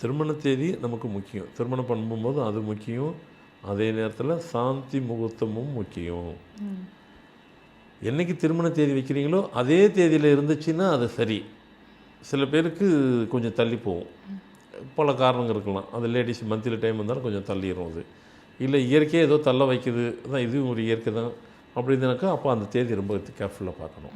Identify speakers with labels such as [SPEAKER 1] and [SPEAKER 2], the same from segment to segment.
[SPEAKER 1] திருமண தேதி நமக்கு முக்கியம். திருமணம் பண்ணும்போது அது முக்கியம். அதே நேரத்தில் சாந்தி முகூர்த்தமும் முக்கியம். என்னைக்கு திருமண தேதி வைக்கிறீங்களோ அதே தேதியில் இருந்துச்சுன்னா அது சரி. சில பேருக்கு கொஞ்சம் தள்ளி போகும். பல காரணங்கள் இருக்கலாம். அது லேடிஸ் மந்த்லி டைம் வந்தாலும் கொஞ்சம் தள்ளிடும். அது இல்லை இயற்கையாக ஏதோ தள்ள வைக்குது தான், இதுவும் ஒரு இயற்கை தான் அப்படின்னாக்கா அப்போ அந்த தேதி ரொம்ப கேர்ஃபுல்லாக பார்க்கணும்.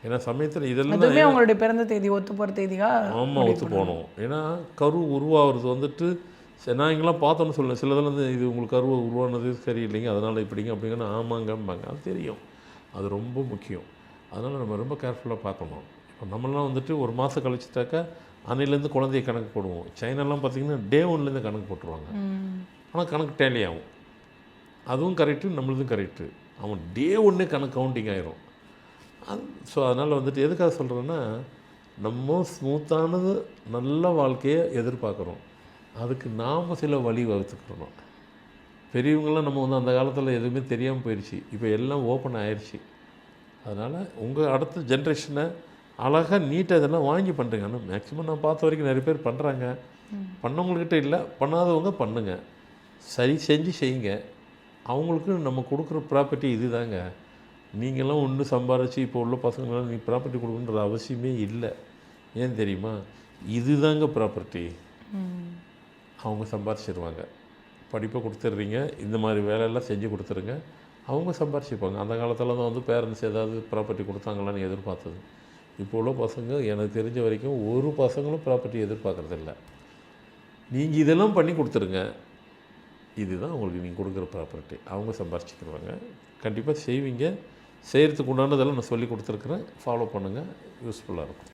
[SPEAKER 1] ஏன்னா சமயத்தில் இதெல்லாம்
[SPEAKER 2] அவங்களுடைய பிறந்த தேதி ஒத்து போகிற தேதியா?
[SPEAKER 1] ஆமாம், ஒத்து போகணும். ஏன்னா கரு உருவாகிறது வந்துட்டு நான் இங்கெல்லாம் பார்த்தோன்னு சொல்லுவேன். சிலதெல்லாம் இது உங்களுக்கு கரு உருவானது சரியில்லைங்க, அதனால் இப்படிங்க அப்படிங்கன்னு ஆமாங்கம்பாங்க. அது தெரியும், அது ரொம்ப முக்கியம். அதனால் நம்ம ரொம்ப கேர்ஃபுல்லாக பார்க்கணும். இப்போ நம்மளாம் வந்துட்டு ஒரு மாதம் கழிச்சிட்டாக்கா அன்னையிலேருந்து குழந்தைய கணக்கு போடுவோம். சைனாலாம் பார்த்திங்கன்னா டே 1லேருந்து கணக்கு போட்டுருவாங்க. ஆனால் கணக்கு டேலி ஆகும். அதுவும் கரெக்டு, நம்மளதும் கரெக்டு. அவன் டே 1 கணக்கு கவுண்டிங் ஆயிரும். ஸோ அதனால் வந்துட்டு எதுக்காக சொல்கிறேன்னா, நம்ம ஸ்மூத்தானது நல்ல வாழ்க்கையை எதிர்பார்க்குறோம். அதுக்கு நாம் சில வழி வகுத்துக்கிறோம். பெரியவங்களாம் நம்ம வந்து அந்த காலத்தில் எதுவுமே தெரியாமல் போயிடுச்சு. இப்போ எல்லாம் ஓப்பன் ஆயிடுச்சு. அதனால் உங்கள் அடுத்த ஜென்ரேஷனை அழகாக நீட்டாக இதெல்லாம் வாங்கி பண்ணுறீங்க. ஆனால் மேக்ஸிமம் நான் பார்த்த வரைக்கும் நிறைய பேர் பண்ணுறாங்க. பண்ணவங்கக்கிட்ட இல்லை, பண்ணாதவங்க பண்ணுங்கள். சரி செஞ்சு செய்யுங்க. அவங்களுக்கு நம்ம கொடுக்குற ப்ராப்பர்ட்டி இது தாங்க. நீங்களாம் ஒன்று சம்பாரித்து இப்போ உள்ள பசங்களாம் நீ ப்ராப்பர்ட்டி கொடுக்கணுன்ற அவசியமே இல்லை. ஏன் தெரியுமா? இது தாங்க ப்ராப்பர்ட்டி. அவங்க சம்பாரிச்சிடுவாங்க. படிப்பை கொடுத்துட்றீங்க, இந்த மாதிரி வேலையெல்லாம் செஞ்சு கொடுத்துருங்க, அவங்க சம்பாரிச்சிப்பாங்க. அந்த காலத்தில் தான் வந்து பேரண்ட்ஸ் ஏதாவது ப்ராப்பர்ட்டி கொடுத்தாங்களான்னு எதிர்பார்த்தது. இப்போ உள்ள பசங்க எனக்கு தெரிஞ்ச வரைக்கும் ஒரு பசங்களும் ப்ராப்பர்ட்டி எதிர்பார்க்குறதில்ல. நீங்கள் இதெல்லாம் பண்ணி கொடுத்துருங்க, இதுதான் உங்களுக்கு நீங்கள் கொடுக்குற ப்ராப்பர்ட்டி. அவங்க சம்பாரிச்சிக்கிடுவாங்க. கண்டிப்பாக செய்வீங்க. செய்கிறதுக்கு உண்டானதெல்லாம் நான் சொல்லி கொடுத்துருக்குறேன். ஃபாலோ பண்ணுங்கள், யூஸ்ஃபுல்லாக இருக்கும்.